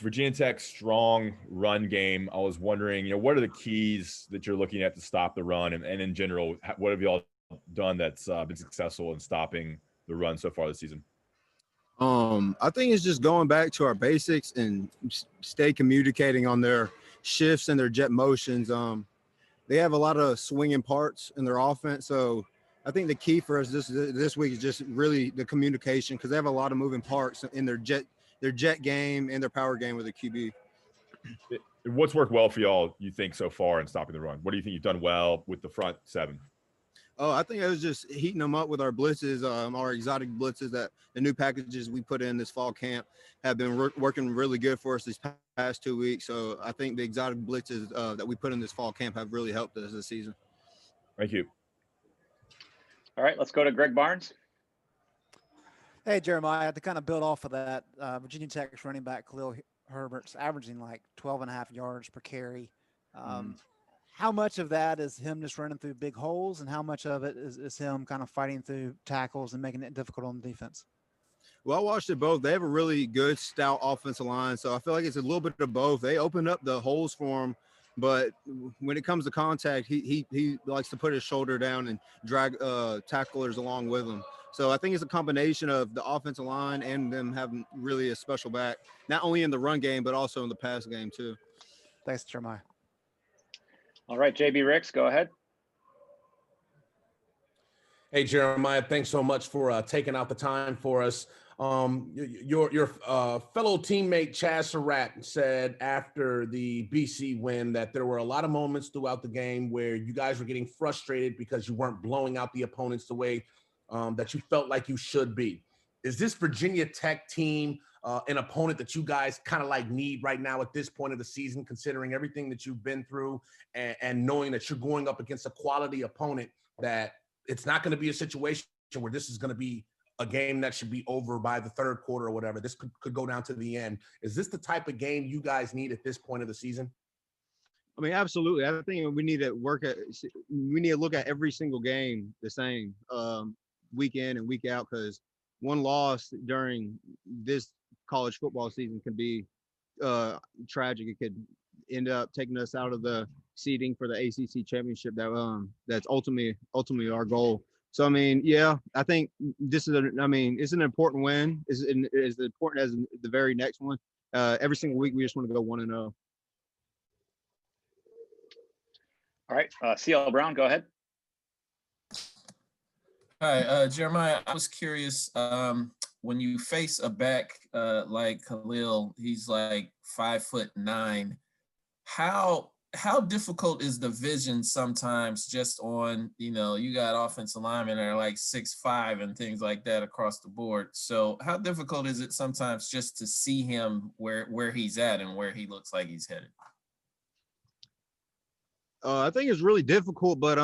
Virginia Tech's strong run game. I was wondering, what are the keys that you're looking at to stop the run, and in general, what have y'all done that's been successful in stopping the run so far this season? I think it's just going back to our basics and stay communicating on their shifts and their jet motions. They have a lot of swinging parts in their offense, so I think the key for us this week is just really the communication, because they have a lot of moving parts in their jet game and their power game with the QB. What's worked well for y'all, you think, so far in stopping the run? What do you think you've done well with the front seven? Oh, I think it was just heating them up with our blitzes, our exotic blitzes, that the new packages we put in this fall camp have been working really good for us these past 2 weeks. So I think the exotic blitzes that we put in this fall camp have really helped us this season. Thank you. All right, let's go to Greg Barnes. Hey, Jeremiah, to kind of build off of that, Virginia Tech's running back Khalil Herbert's averaging like 12.5 yards per carry. How much of that is him just running through big holes, and how much of it is him kind of fighting through tackles and making it difficult on the defense? Well, I watched it both. They have a really good, stout offensive line, so I feel like it's a little bit of both. They opened up the holes for him, but when it comes to contact, he likes to put his shoulder down and drag tacklers along with him. So I think it's a combination of the offensive line and them having really a special back, not only in the run game, but also in the pass game too. Thanks, Jeremiah. All right, JB Ricks, go ahead. Hey, Jeremiah, thanks so much for taking out the time for us. Your fellow teammate Chaz Surratt said after the BC win that there were a lot of moments throughout the game where you guys were getting frustrated because you weren't blowing out the opponents the way that you felt like you should be. Is this Virginia Tech team an opponent that you guys kind of like need right now at this point of the season, considering everything that you've been through and knowing that you're going up against a quality opponent, that it's not going to be a situation where this is going to be a game that should be over by the third quarter or whatever? This could go down to the end. Is this the type of game you guys need at this point of the season? I mean, absolutely. I think we need to look at every single game the same week in and week out, because one loss during this college football season can be tragic. It could end up taking us out of the seeding for the ACC championship that's ultimately our goal. So, I mean, yeah, I think this is it's an important win. It's as important as the very next one. Every single week, we just want to go 1-0. All right, CL Brown, go ahead. Hi, Jeremiah, I was curious, when you face a back like Khalil, he's like 5'9", how difficult is the vision sometimes just on, you got offensive linemen that are like 6'5" and things like that across the board. So how difficult is it sometimes just to see him where he's at and where he looks like he's headed? I think it's really difficult, but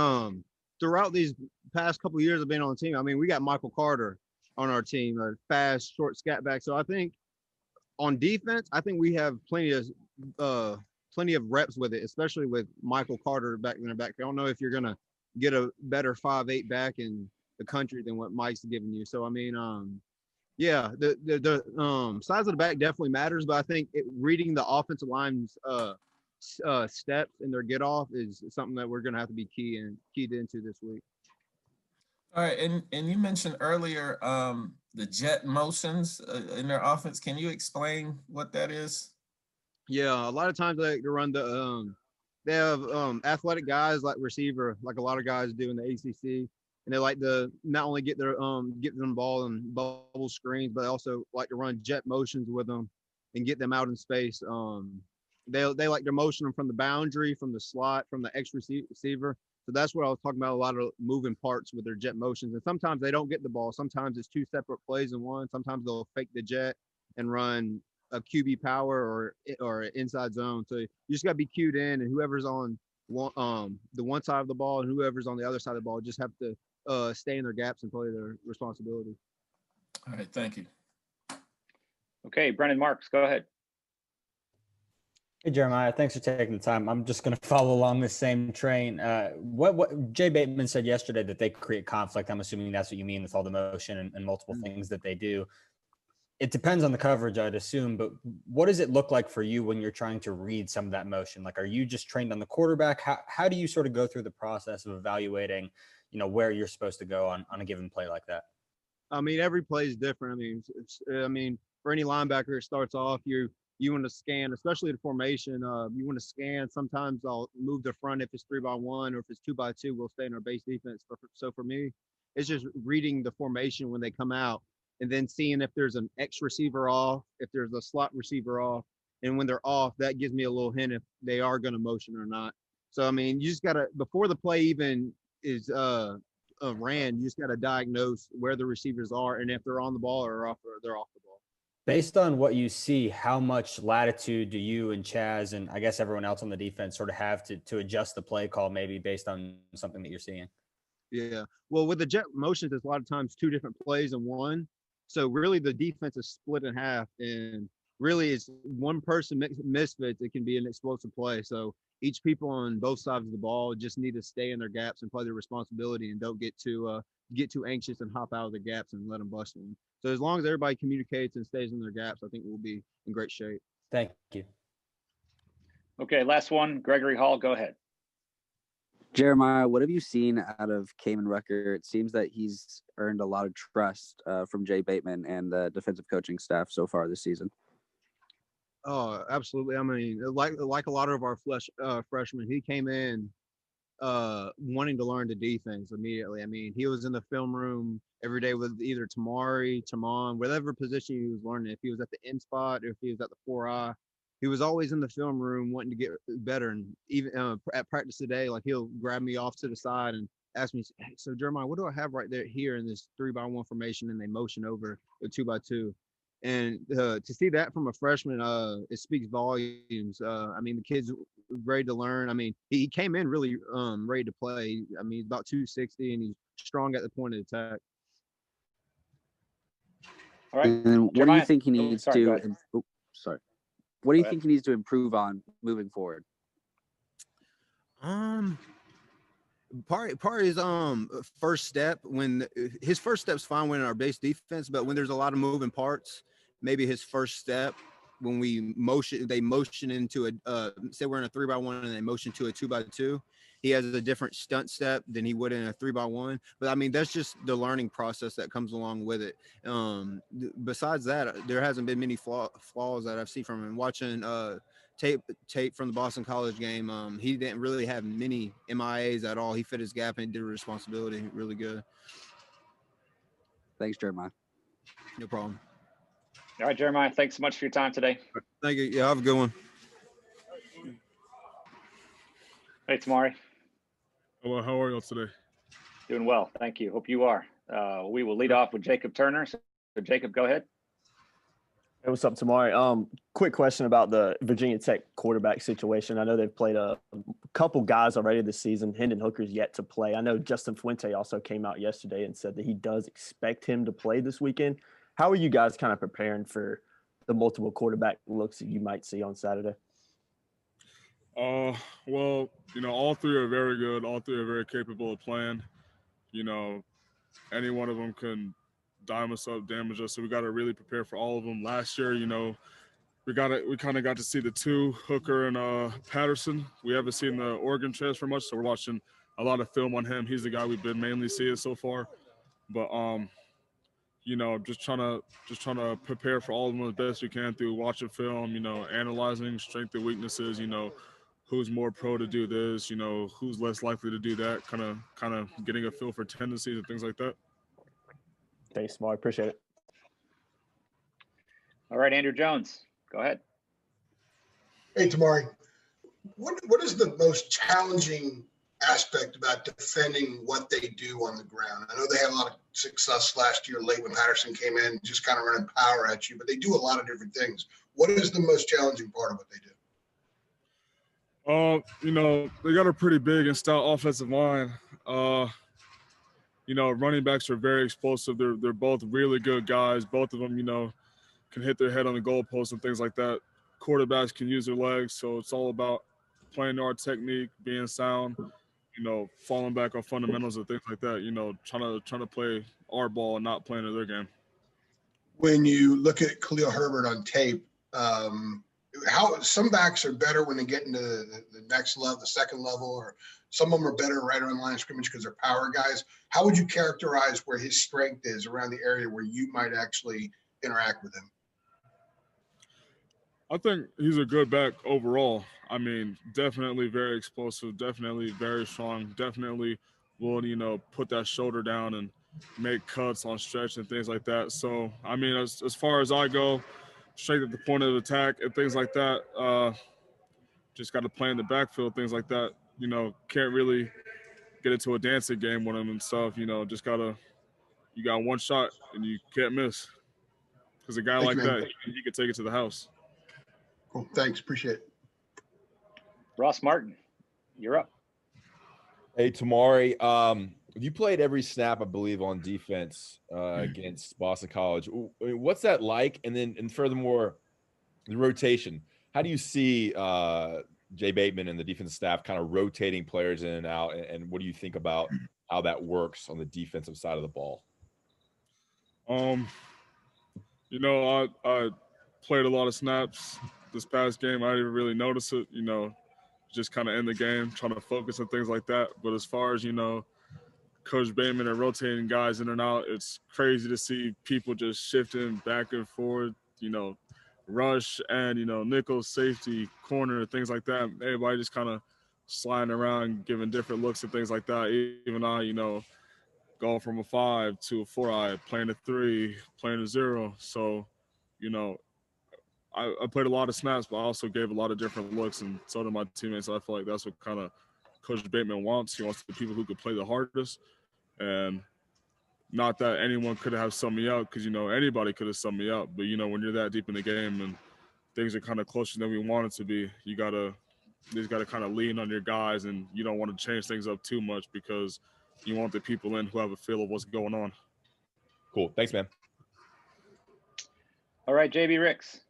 throughout these past couple of years of being on the team, I mean, we got Michael Carter on our team, a fast, short scat back. So I think on defense, I think we have plenty of reps with it, especially with Michael Carter back in the back. I don't know if you're gonna get a better 5'8" back in the country than what Mike's giving you. So I mean, yeah, the size of the back definitely matters, but I think reading the offensive line's steps and their get off is something that we're gonna have to be keyed into this week. All right, and you mentioned earlier the jet motions in their offense. Can you explain what that is? Yeah, a lot of times they like to run they have athletic guys like receiver, like a lot of guys do in the ACC, and they like to not only get them the ball and bubble screens, but they also like to run jet motions with them and get them out in space. They like to motion them from the boundary, from the slot, from the X receiver. So that's what I was talking about, a lot of moving parts with their jet motions. And sometimes they don't get the ball. Sometimes it's two separate plays in one. Sometimes they'll fake the jet and run a QB power or inside zone. So you just got to be cued in, and whoever's on the one side of the ball and whoever's on the other side of the ball just have to stay in their gaps and play their responsibility. All right, thank you. Okay, Brennan Marks, go ahead. Hey, Jeremiah, thanks for taking the time. I'm just going to follow along this same train. What Jay Bateman said yesterday, that they create conflict. I'm assuming that's what you mean with all the motion and multiple things that they do. it depends on the coverage, I'd assume, but what does it look like for you when you're trying to read some of that motion? Like, are you just trained on the quarterback? How do you sort of go through the process of evaluating, where you're supposed to go on a given play like that? I mean, every play is different. I mean, for any linebacker, it starts off you want to scan, especially the formation. You want to scan. Sometimes I'll move the front if it's 3-by-1, or if it's 2-by-2, we'll stay in our base defense. So for me, it's just reading the formation when they come out, and then seeing if there's an X receiver off, if there's a slot receiver off, and when they're off, that gives me a little hint if they are going to motion or not. So I mean, you just gotta, before the play even is ran, you just got to diagnose where the receivers are and if they're on the ball or they're off the ball. Based on what you see, how much latitude do you and Chaz and I guess everyone else on the defense sort of have to adjust the play call, maybe based on something that you're seeing? Yeah. Well, with the jet motions, there's a lot of times two different plays in one. So really the defense is split in half, and really it's one person misfits, it can be an explosive play. So each people on both sides of the ball just need to stay in their gaps and play their responsibility, and don't get too anxious and hop out of the gaps and let them bust them. So as long as everybody communicates and stays in their gaps, I think we'll be in great shape. Thank you. Okay, last one, Gregory Hall, go ahead. Jeremiah, what have you seen out of Kamen Rucker? It seems that he's earned a lot of trust from Jay Bateman and the defensive coaching staff so far this season. Oh, absolutely. I mean, like a lot of our freshmen, he came in wanting to learn the defense immediately. I mean, he was in the film room every day with either Tomari, Tamon, whatever position he was learning. If he was at the end spot or if he was at the 4-eye, he was always in the film room wanting to get better. And even at practice today, like, he'll grab me off to the side and ask me, hey, so Jeremiah, what do I have right there here in this 3-by-1 formation? And they motion over the 2-by-2. And to see that from a freshman, it speaks volumes. I mean, the kid's ready to learn. I mean, he came in really ready to play. I mean, he's about 260 and he's strong at the point of attack. All right. And what Jeremiah, do you think he needs to? What do you think he needs to improve on moving forward? Part of his first step, when his first step's fine when in our base defense, but when there's a lot of moving parts, maybe his first step when they motion into a say we're in a 3-by-1 and they motion to a 2-by-2, he has a different stunt step than he would in a 3-by-1. But I mean, that's just the learning process that comes along with it. Besides that, there hasn't been many flaws that I've seen from him. Watching tape from the Boston College game, he didn't really have many MIAs at all. He fit his gap and did a responsibility really good. Thanks, Jeremiah. No problem. All right, Jeremiah, thanks so much for your time today. Thank you. Yeah, have a good one. Hey, Tomari. Hello, how are y'all today? Doing well, thank you. Hope you are. We will lead off with Jacob Turner. So Jacob, go ahead. Hey, what's up, Tomari? Quick question about the Virginia Tech quarterback situation. I know they've played a couple guys already this season. Hendon Hooker's yet to play. I know Justin Fuente also came out yesterday and said that he does expect him to play this weekend. How are you guys kind of preparing for the multiple quarterback looks that you might see on Saturday? Well, all three are very good. All three are very capable of playing. Any one of them can dime us up, damage us. So we got to really prepare for all of them. Last year, we kind of got to see the two, Hooker and Patterson. We haven't seen the Oregon transfer much, so we're watching a lot of film on him. He's the guy we've been mainly seeing so far. But just trying to prepare for all of them as best we can through watching film, analyzing strengths and weaknesses, who's more pro to do this, who's less likely to do that, kind of getting a feel for tendencies and things like that. Thanks, Mark. Appreciate it. All right, Andrew Jones, go ahead. Hey, Tomari. What is the most challenging aspect about defending what they do on the ground? I know they had a lot of success last year late when Patterson came in, just kind of running power at you, but they do a lot of different things. What is the most challenging part of what they do? They got a pretty big and stout offensive line. Running backs are very explosive. They're both really good guys. Both of them, can hit their head on the goalpost and things like that. Quarterbacks can use their legs, so it's all about playing our technique, being sound, falling back on fundamentals and things like that. Trying to play our ball and not playing their game. when you look at Khalil Herbert on tape, how some backs are better when they get into the next level, the second level, or some of them are better right around the line of scrimmage because they're power guys. How would you characterize where his strength is around the area where you might actually interact with him? I think he's a good back overall. I mean, definitely very explosive, definitely very strong, definitely will, put that shoulder down and make cuts on stretch and things like that. So, I mean, as far as I go, straight at the point of attack and things like that, just got to play in the backfield, things like that. Can't really get into a dancing game with him and stuff. Just you got one shot and you can't miss. Because a guy Thank like you, man. that, he could take it to the house. Cool. Thanks. Appreciate it. Ross Martin, you're up. Hey, Tomari, you played every snap, I believe, on defense against Boston College. What's that like? And furthermore, the rotation. How do you see Jay Bateman and the defensive staff kind of rotating players in and out? And what do you think about how that works on the defensive side of the ball? I played a lot of snaps this past game. I didn't really notice it, just kind of in the game, trying to focus on things like that. But as far as, Coach Bateman and rotating guys in and out, it's crazy to see people just shifting back and forth, rush and, nickel, safety, corner, things like that. Everybody just kind of sliding around, giving different looks and things like that. Even I, going from a 5 to a 4-eye, playing a 3, playing a 0. So, I played a lot of snaps, but I also gave a lot of different looks, and so did my teammates. I feel like that's what kind of Coach Bateman wants. He wants the people who could play the hardest, and not that anyone could have summed me out, because, anybody could have summed me out. But, when you're that deep in the game and things are kind of closer than we want it to be, you just got to kind of lean on your guys, and you don't want to change things up too much because you want the people in who have a feel of what's going on. Cool. Thanks, man. All right, JB Ricks.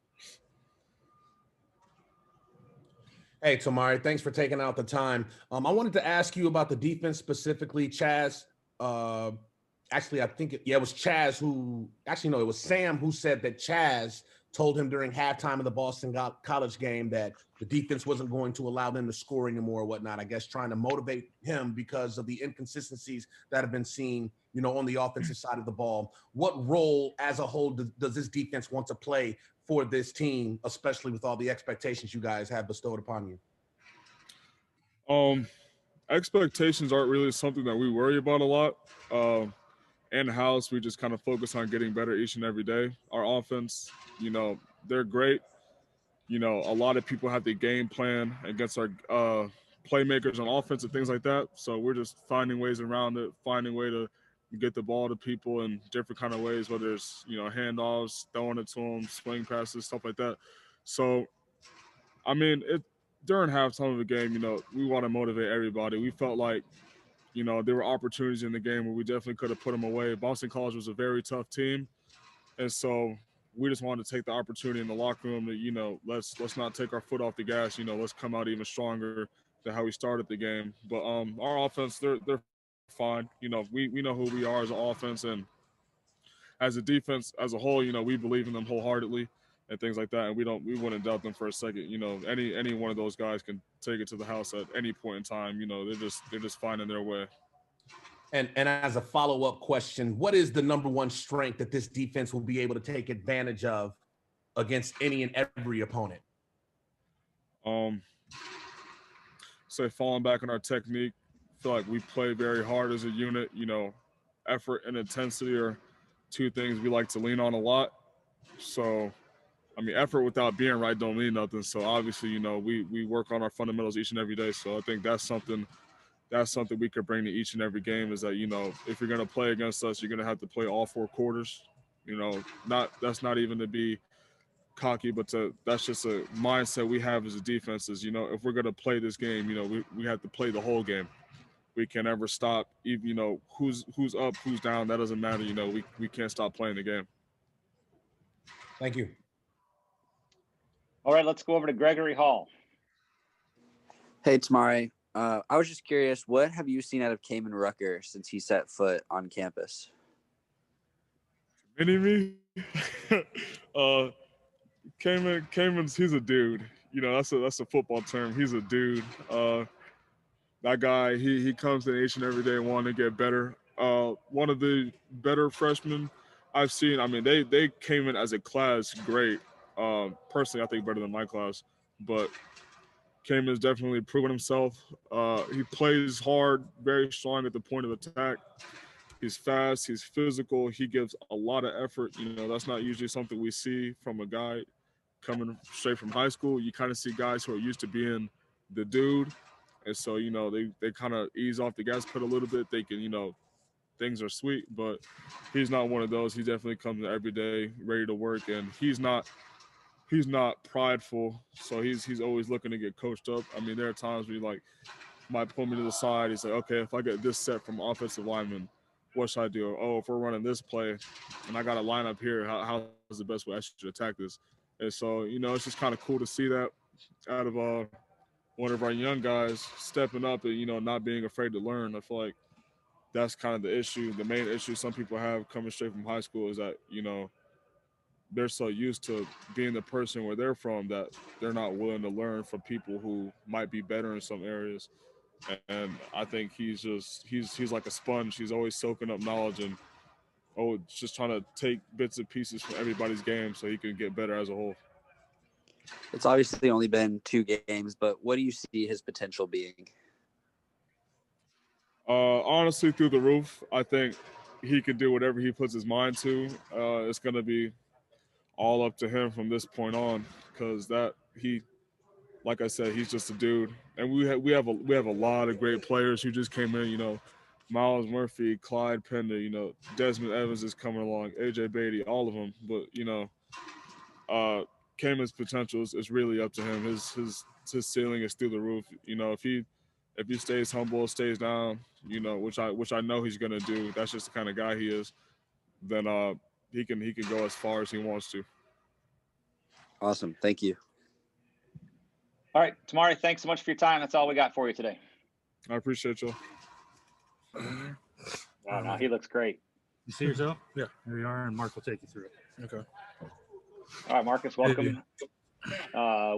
Hey, Tomari, thanks for taking out the time. I wanted to ask you about the defense specifically. Chaz, actually, I think it was Chaz it was Sam who said that Chaz told him during halftime of the Boston College game that the defense wasn't going to allow them to score anymore or whatnot, I guess trying to motivate him because of the inconsistencies that have been seen, on the offensive side of the ball. What role as a whole does this defense want to play for this team, especially with all the expectations you guys have bestowed upon you? Expectations aren't really something that we worry about a lot. In-house, we just kind of focus on getting better each and every day. Our offense, they're great. A lot of people have the game plan against our playmakers on offense and things like that. So we're just finding ways around it, finding a way to get the ball to people in different kind of ways, whether it's, handoffs, throwing it to them, swing passes, stuff like that. So, I mean, during halftime of the game, we want to motivate everybody. We felt like, there were opportunities in the game where we definitely could have put them away. Boston College was a very tough team. And so we just wanted to take the opportunity in the locker room to, let's not take our foot off the gas. Let's come out even stronger than how we started the game. But our offense, they're fine. We know who we are as an offense, and as a defense as a whole, we believe in them wholeheartedly and things like that. And we wouldn't doubt them for a second. Any one of those guys can take it to the house at any point in time. They're just finding their way. And as a follow-up question, what is the number one strength that this defense will be able to take advantage of against any and every opponent? Say falling back on our technique. I feel like we play very hard as a unit. Effort and intensity are two things we like to lean on a lot. So, I mean, effort without being right don't mean nothing. So obviously, we work on our fundamentals each and every day. So I think that's something we could bring to each and every game, is that, if you're going to play against us, you're going to have to play all 4 quarters. That's not even to be cocky, but that's just a mindset we have as a defense is, if we're going to play this game, we have to play the whole game. We can't ever stop, even, who's up, who's down, that doesn't matter. We can't stop playing the game. Thank you. All right, let's go over to Gregory Hall. Hey, Tomari. I was just curious, what have you seen out of Cayman Rucker since he set foot on campus? Mini me? Cayman's he's a dude. You know, that's a football term. He's a dude. That guy, he comes to the nation every day wanting to get better. One of the better freshmen I've seen. I mean, they came in as a class great. Personally, I think better than my class, but Cayman's definitely proven himself. He plays hard, very strong at the point of attack. He's fast, he's physical, he gives a lot of effort. You know, that's not usually something we see from a guy coming straight from high school. You kind of see guys who are used to being the dude. And so, you know, they kind of ease off the gas pedal a little bit. They can, you know, things are sweet, but he's not one of those. He definitely comes in every day ready to work, and he's not prideful. So he's always looking to get coached up. I mean, there are times where he like might pull me to the side. He's like, okay, if I get this set from offensive lineman, what should I do? Oh, if we're running this play and I got a line up here, how is the best way I should attack this? And so, you know, it's just kind of cool to see that out of one of our young guys stepping up and, you know, not being afraid to learn. I feel like that's kind of the issue. The main issue some people have coming straight from high school is that, you know, they're so used to being the person where they're from that they're not willing to learn from people who might be better in some areas. And I think he's like a sponge. He's always soaking up knowledge and just trying to take bits and pieces from everybody's game so he can get better as a whole. It's obviously only been 2 games, but what do you see his potential being? Honestly, through the roof. I think he can do whatever he puts his mind to. It's going to be all up to him from this point on, because like I said, he's just a dude, and we have a lot of great players who just came in. You know, Miles Murphy, Clyde Pender, you know, Desmond Evans is coming along, AJ Beatty, all of them. But you know, Cayman's potential is really up to him. His ceiling is through the roof. You know, if he stays humble, stays down, you know, which I know he's gonna do. That's just the kind of guy he is. Then he can go as far as he wants to. Awesome, thank you. All right, Tomari, thanks so much for your time. That's all we got for you today. I appreciate y'all. Wow, no, he looks great. You see yourself? Yeah, here we are, and Mark will take you through it. Okay. All right, Marcus, welcome.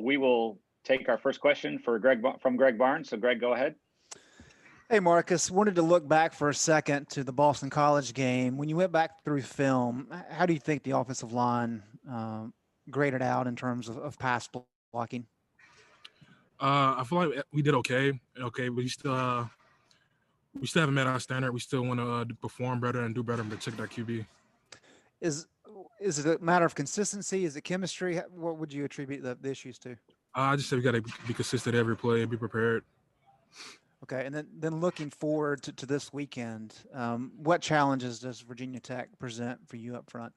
We will take our first question from Greg Barnes. So, Greg, go ahead. Hey, Marcus, wanted to look back for a second to the Boston College game. When you went back through film, how do you think the offensive line graded out in terms of pass blocking? I feel like we did okay, but we still haven't met our standard. We still want to perform better and do better and protect our QB. Is it a matter of consistency? Is it chemistry? What would you attribute the issues to? I just said we got to be consistent every play and be prepared. Okay, and then looking forward to this weekend, what challenges does Virginia Tech present for you up front?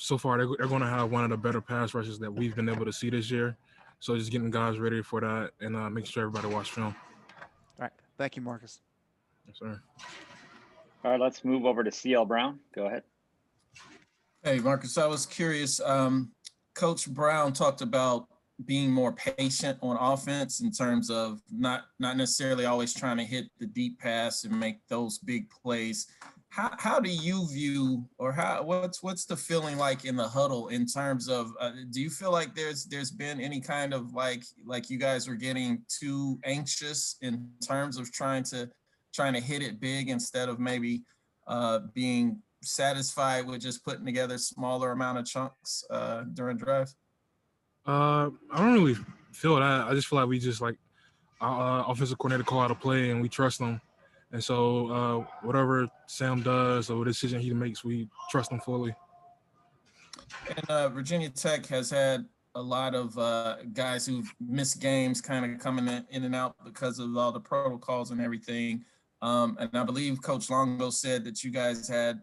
So far, they're going to have one of the better pass rushes that we've been able to see this year. So just getting guys ready for that and making sure everybody watch film. All right. Thank you, Marcus. Yes, sir. All right, let's move over to CL Brown. Go ahead. Hey, Marcus, I was curious. Coach Brown talked about being more patient on offense in terms of not necessarily always trying to hit the deep pass and make those big plays. How do you view, or what's the feeling like in the huddle in terms of do you feel like there's been any kind of like you guys were getting too anxious in terms of trying to hit it big instead of maybe being satisfied with just putting together smaller amount of chunks during drives? I don't really feel that. I just feel like we just like our offensive coordinator call out a play and we trust them. And so whatever Sam does or decision he makes, we trust him fully. And Virginia Tech has had a lot of guys who've missed games kind of coming in and out because of all the protocols and everything. And I believe Coach Longo said that you guys had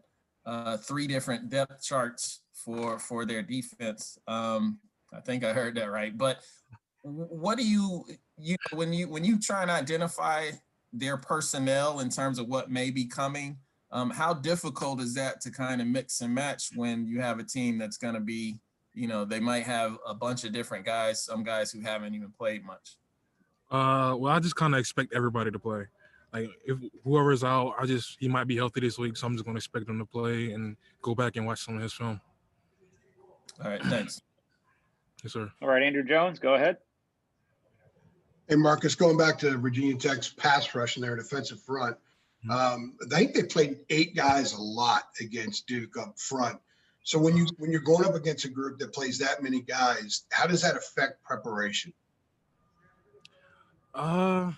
3 different depth charts for their defense. I think I heard that right. But what do you when you try and identify their personnel in terms of what may be coming, how difficult is that to kind of mix and match when you have a team that's going to be, you know, they might have a bunch of different guys, some guys who haven't even played much? Well, I just kind of expect everybody to play. like if whoever's out, he might be healthy this week, so I'm just going to expect him to play and go back and watch some of his film. All right, thanks. Yes, sir. All right, Andrew Jones, go ahead. Hey, Marcus, going back to Virginia Tech's pass rush and their defensive front, I think they played 8 guys a lot against Duke up front. So when you're going up against a group that plays that many guys, how does that affect preparation? I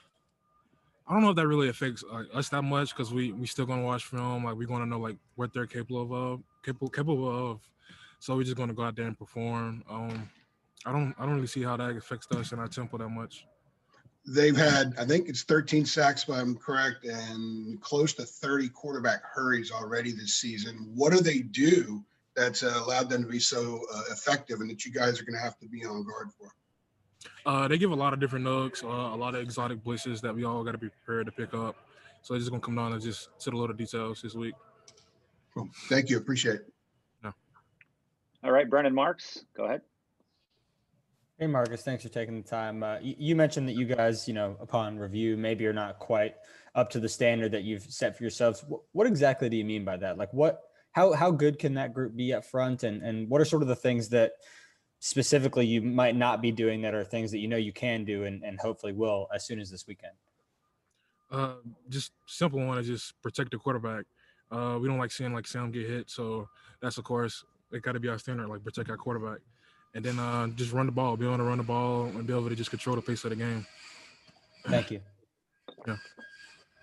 don't know if that really affects us that much because we still gonna watch film. Like we're gonna know like what they're capable of. So we're just gonna go out there and perform. I don't really see how that affects us and our tempo that much. They've had, I think it's 13 sacks, if I'm correct, and close to 30 quarterback hurries already this season. What do they do that's allowed them to be so effective and that you guys are going to have to be on guard for? They give a lot of different looks, a lot of exotic blitzes that we all got to be prepared to pick up. So it's just going to come down to just sit a lot of details this week. Cool. Thank you. Appreciate it. Yeah. All right, Brendan Marks, go ahead. Hey, Marcus, thanks for taking the time. You mentioned that you guys, upon review, maybe you're not quite up to the standard that you've set for yourselves. What exactly do you mean by that? Like how good can that group be up front? And what are sort of the things that specifically you might not be doing that are things that you can do and hopefully will as soon as this weekend? Just simple one is just protect the quarterback. We don't like seeing Sam get hit. So that's, of course, it got to be our standard, like protect our quarterback. And then just run the ball, be able to run the ball and be able to just control the pace of the game. Thank you. Yeah.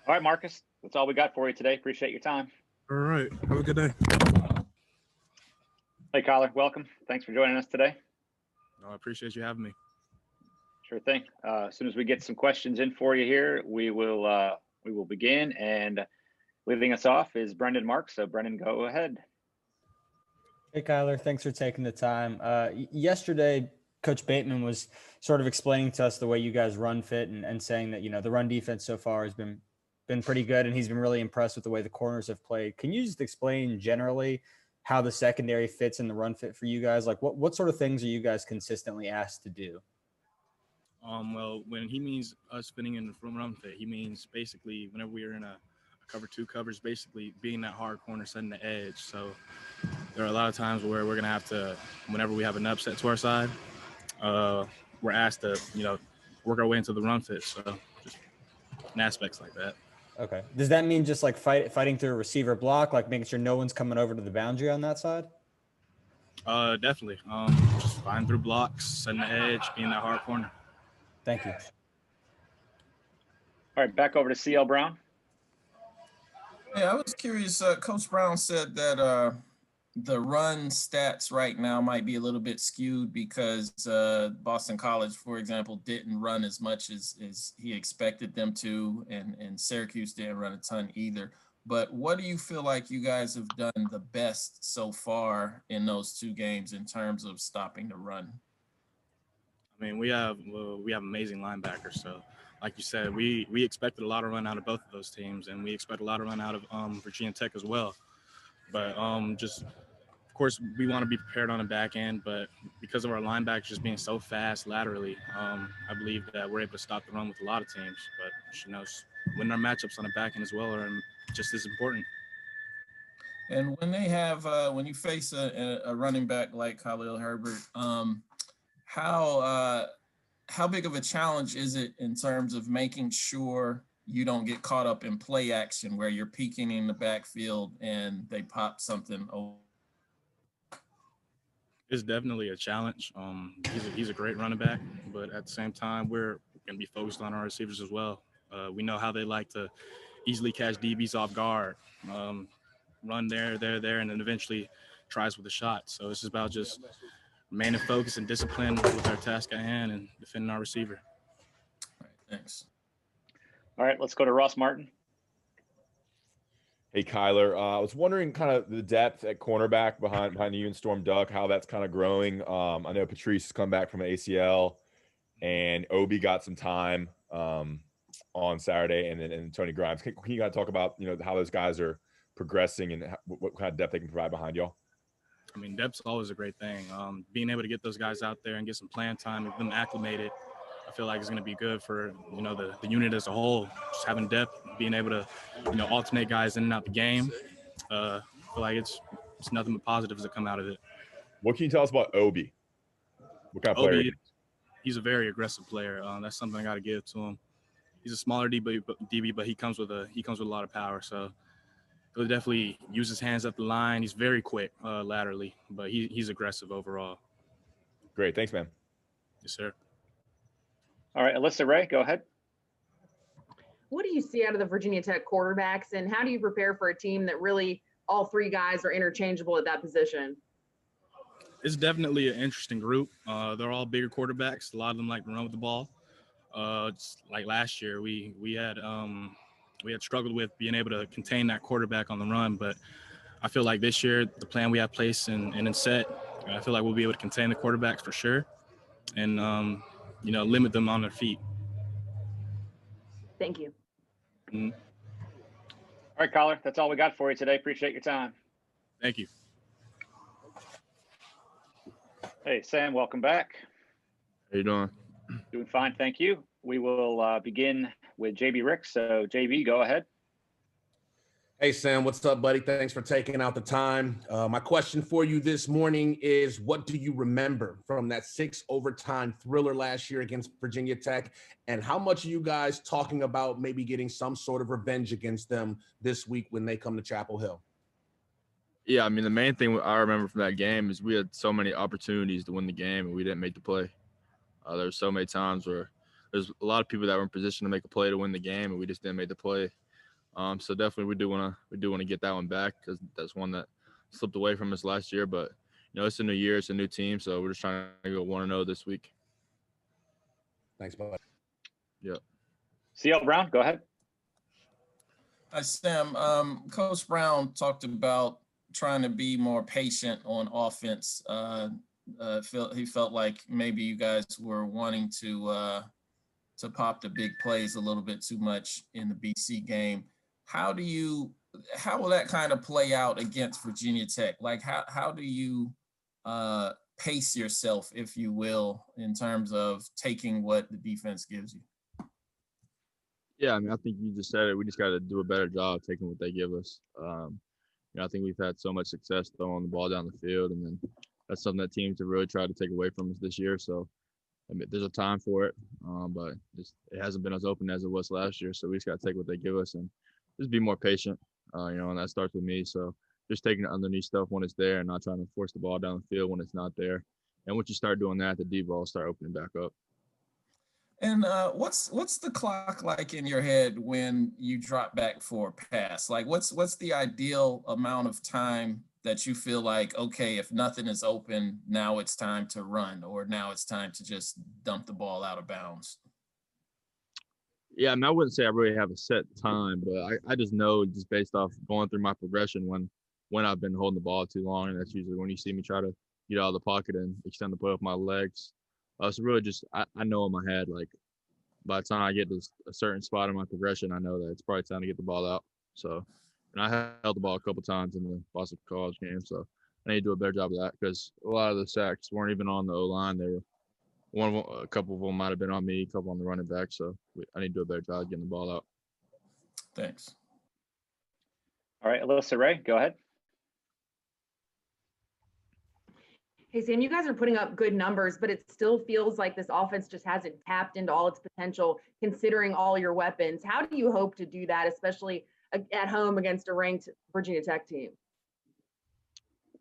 All right, Marcus, that's all we got for you today. Appreciate your time. All right. Have a good day. Hey, Kyler, welcome. Thanks for joining us today. I appreciate you having me. Sure thing. As soon as we get some questions in for you here, we will begin. And leading us off is Brendan Marks. So, Brendan, go ahead. Hey, Kyler, thanks for taking the time. Yesterday, Coach Bateman was sort of explaining to us the way you guys run fit and saying that, the run defense so far has been pretty good, and he's been really impressed with the way the corners have played. Can you just explain generally how the secondary fits in the run fit for you guys? Like what sort of things are you guys consistently asked to do? Well, when he means us fitting in the run fit, he means basically whenever we are in a cover 2 coverage, basically being that hard corner, setting the edge. So there are a lot of times where we're going to have to, whenever we have an upset to our side, we're asked to, work our way into the run fit. So just in aspects like that. Okay. Does that mean just like fighting through a receiver block, like making sure no one's coming over to the boundary on that side? Definitely. Just fighting through blocks, setting the edge, being that hard corner. Thank you. All right, back over to CL Brown. Yeah, I was curious. Coach Brown said that the run stats right now might be a little bit skewed because Boston College, for example, didn't run as much as he expected them to, and Syracuse didn't run a ton either. But what do you feel like you guys have done the best so far in those 2 games in terms of stopping the run? I mean, we have amazing linebackers. So, like you said, we expected a lot of run out of both of those teams, and we expect a lot of run out of Virginia Tech as well. But of course, we want to be prepared on the back end, but because of our linebackers just being so fast laterally, I believe that we're able to stop the run with a lot of teams. But, winning our matchups on the back end as well are just as important. And when they have, when you face a running back like Khalil Herbert, how big of a challenge is it in terms of making sure you don't get caught up in play action where you're peeking in the backfield and they pop something over? It's definitely a challenge. He's a great running back, but at the same time, we're going to be focused on our receivers as well. We know how they like to easily catch DBs off guard, run there, and then eventually tries with a shot. So it's about just remaining focused and disciplined with our task at hand and defending our receiver. All right, thanks. All right, let's go to Ross Martin. Hey, Kyler. I was wondering kind of the depth at cornerback behind you and Storm Duck, how that's kind of growing. I know Patrice has come back from an ACL, and Obi got some time on Saturday, and Tony Grimes. Can you guys talk about how those guys are progressing and what kind of depth they can provide behind y'all? I mean, depth's always a great thing. Being able to get those guys out there and get some playing time, get them acclimated, I feel like it's going to be good for, the unit as a whole, just having depth, being able to, alternate guys in and out the game. I feel like it's nothing but positives that come out of it. What can you tell us about Obi? What kind of player? Obi, he's a very aggressive player. That's something I got to give to him. He's a smaller DB, but he comes with a lot of power. So he'll definitely use his hands up the line. He's very quick laterally, but he's aggressive overall. Great, thanks, man. Yes, sir. All right, Alyssa Ray, go ahead. What do you see out of the Virginia Tech quarterbacks, and how do you prepare for a team that really all three guys are interchangeable at that position? It's definitely an interesting group. They're all bigger quarterbacks. A lot of them like to run with the ball. Just like last year, we had struggled with being able to contain that quarterback on the run, but I feel like this year the plan we have placed and set, I feel like we'll be able to contain the quarterbacks for sure, and limit them on their feet. Thank you. Mm-hmm. All right, caller, that's all we got for you today. Appreciate your time. Thank you. Hey, Sam, welcome back. How you doing? Doing fine, thank you. We will begin with JB Ricks. So, JB, go ahead. Hey, Sam, what's up, buddy? Thanks for taking out the time. My question for you this morning is, what do you remember from that 6 overtime thriller last year against Virginia Tech? And how much are you guys talking about maybe getting some sort of revenge against them this week when they come to Chapel Hill? Yeah, I mean, the main thing I remember from that game is we had so many opportunities to win the game, and we didn't make the play. There were so many times where there's a lot of people that were in position to make a play to win the game, and we just didn't make the play. So definitely we do want to get that one back, because that's one that slipped away from us last year. But it's a new year, it's a new team, so we're just trying to go 1-0 this week. Thanks, bud. Yeah. CL Brown, go ahead. Hi, Sam. Coach Brown talked about trying to be more patient on offense. He felt like maybe you guys were wanting to pop the big plays a little bit too much in the BC game. How will that kind of play out against Virginia Tech? Like, how do you pace yourself, if you will, in terms of taking what the defense gives you? Yeah, I mean, I think you just said it. We just got to do a better job taking what they give us. I think we've had so much success throwing the ball down the field, and then that's something that teams have really tried to take away from us this year. So, I mean, there's a time for it, but it hasn't been as open as it was last year. So we just got to take what they give us and just be more patient, and that starts with me. So just taking the underneath stuff when it's there and not trying to force the ball down the field when it's not there. And once you start doing that, the deep ball start opening back up. And what's the clock like in your head when you drop back for a pass? Like, what's the ideal amount of time that you feel like, okay, if nothing is open, now it's time to run, or now it's time to just dump the ball out of bounds? Yeah, I mean, I wouldn't say I really have a set time, but I just know, just based off going through my progression, when I've been holding the ball too long, and that's usually when you see me try to get out of the pocket and extend the play with my legs. So really just I know in my head, like, by the time I get to a certain spot in my progression, I know that it's probably time to get the ball out. So, and I held the ball a couple times in the Boston College game, so I need to do a better job of that, because a lot of the sacks weren't even on the O-line. They were a couple of them might have been on me, a couple on the running back. So I need to do a better job getting the ball out. Thanks. All right, Alyssa Ray, go ahead. Hey, Sam, you guys are putting up good numbers, but it still feels like this offense just hasn't tapped into all its potential, considering all your weapons. How do you hope to do that, especially at home against a ranked Virginia Tech team?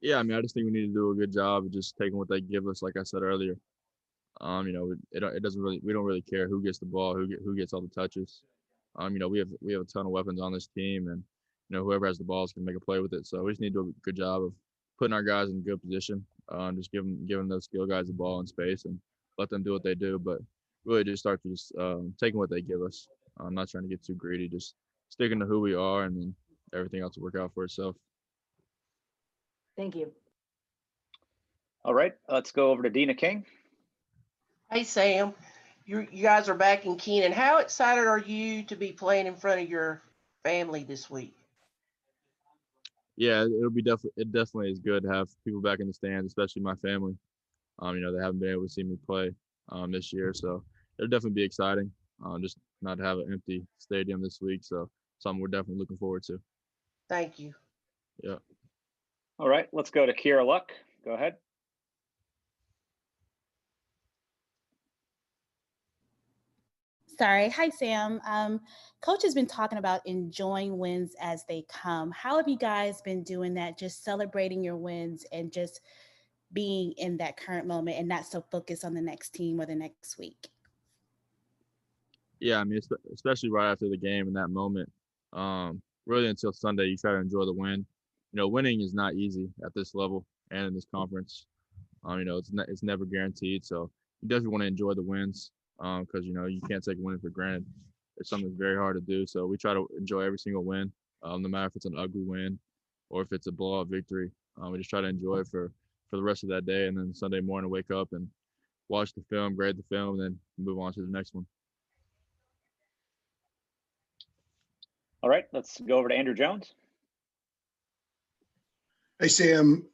Yeah, I mean, I just think we need to do a good job of just taking what they give us. Like I said earlier, it doesn't really, we don't really care who gets the ball, who gets all the touches. We have a ton of weapons on this team, and whoever has the balls can make a play with it. So we just need to do a good job of putting our guys in good position. Just giving those skill guys the ball in space and let them do what they do. But really just start to just taking what they give us. I'm not trying to get too greedy, just sticking to who we are, and then everything else will work out for itself. Thank you. All right, let's go over to Dina King. Hey, Sam. You guys are back in Kenan. How excited are you to be playing in front of your family this week? Yeah, it definitely is good to have people back in the stands, especially my family. They haven't been able to see me play this year, so it'll definitely be exciting. Just not to have an empty stadium this week, so something we're definitely looking forward to. Thank you. Yeah. All right, let's go to Kiera Luck. Go ahead. Sorry. Hi, Sam. Coach has been talking about enjoying wins as they come. How have you guys been doing that? Just celebrating your wins and just being in that current moment and not so focused on the next team or the next week? Yeah, I mean, especially right after the game in that moment. Really until Sunday, you try to enjoy the win. You know, winning is not easy at this level and in this conference. You know, it's never guaranteed. So you definitely want to enjoy the wins because, you know, you can't take winning for granted. It's something that's very hard to do. So we try to enjoy every single win, no matter if it's an ugly win or if it's a blowout victory. We just try to enjoy it for the rest of that day. And then Sunday morning, wake up and watch the film, grade the film, and then move on to the next one. All right, let's go over to Andrew Jones. Hey, Sam.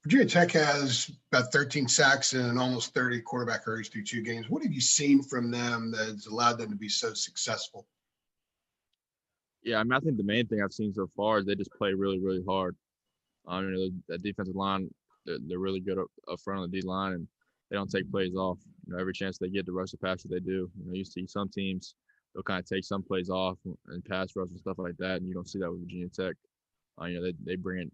Virginia Tech has about 13 sacks and almost 30 quarterback hurries through 2 games. What have you seen from them that has allowed them to be so successful? Yeah, I mean, I think the main thing I've seen so far is they just play really, really hard. You know, that defensive line, they're really good up front on the D line, and they don't take plays off. You know, every chance they get to rush the passer, they do. You know, you see some teams, they'll kind of take some plays off and pass rush and stuff like that, and you don't see that with Virginia Tech. You know, they bring it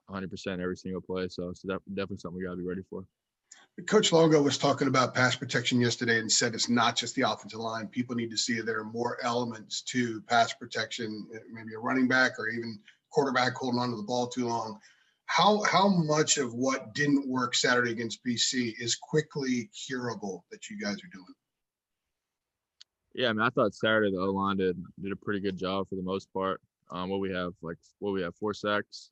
100% every single play, so it's definitely something we got to be ready for. Coach Longo was talking about pass protection yesterday and said it's not just the offensive line. People need to see there are more elements to pass protection, maybe a running back or even quarterback holding onto the ball too long. How much of what didn't work Saturday against BC is quickly curable that you guys are doing? Yeah, I mean, I thought Saturday the O-line did a pretty good job for the most part. We have 4 sacks.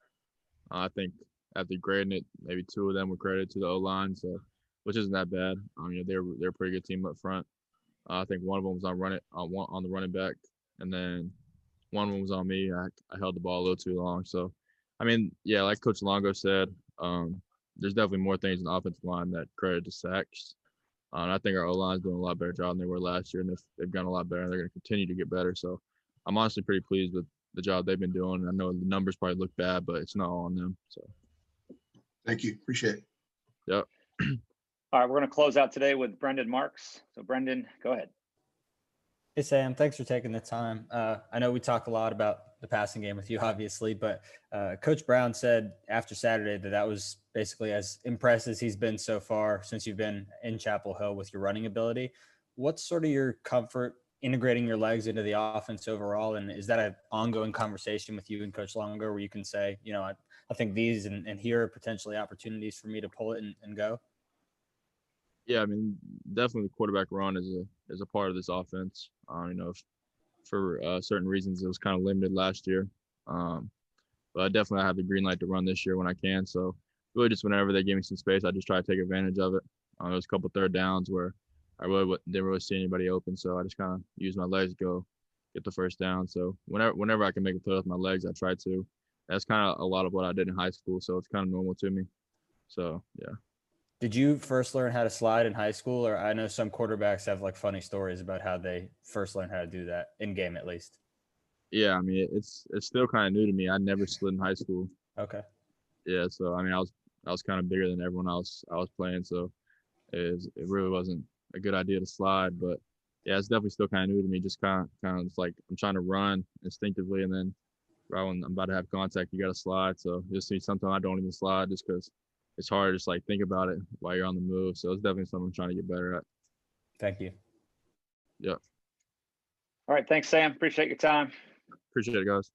I think after grading it, maybe 2 of them were credited to the O-line, so which isn't that bad. You know, they're a pretty good team up front. I think one of them was on the running back, and then one of them was on me. I held the ball a little too long. So, I mean, yeah, like Coach Longo said, there's definitely more things in the offensive line that credit to sacks. And I think our O-line is doing a lot better job than they were last year, and they've gotten a lot better, and they're going to continue to get better. So, I'm honestly pretty pleased with the job they've been doing. I know the numbers probably look bad, but it's not all on them. So, thank you. Appreciate it. Yep. All right, we're going to close out today with Brendan Marks. So, Brendan, go ahead. Hey, Sam, thanks for taking the time. I know we talked a lot about the passing game with you, obviously, but Coach Brown said after Saturday that was basically as impressed as he's been so far since you've been in Chapel Hill with your running ability. What's sort of your comfort integrating your legs into the offense overall? And is that an ongoing conversation with you and Coach Longo where you can say, you know, I think these and here are potentially opportunities for me to pull it and go? Yeah, I mean, definitely the quarterback run is a part of this offense. You know, for certain reasons, it was kind of limited last year. But I definitely have the green light to run this year when I can. So really just whenever they give me some space, I just try to take advantage of it. There was a couple third downs where I really didn't really see anybody open. So I just kind of use my legs to go get the first down. So whenever I can make a play with my legs, I try to. That's kind of a lot of what I did in high school. So it's kind of normal to me. So, yeah. Did you first learn how to slide in high school? Or I know some quarterbacks have like funny stories about how they first learned how to do that in game, at least. Yeah, I mean, it's still kind of new to me. I never slid in high school. Okay. Yeah, so I mean, I was kind of bigger than everyone else I was playing, so it really wasn't a good idea to slide. But yeah, it's definitely still kind of new to me. Just kind of it's like I'm trying to run instinctively, and then right when I'm about to have contact, you got to slide. So you'll see sometimes I don't even slide just because it's hard to just like think about it while you're on the move. So it's definitely something I'm trying to get better at. Thank you. Yep. All right. Thanks, Sam. Appreciate your time. Appreciate it, guys.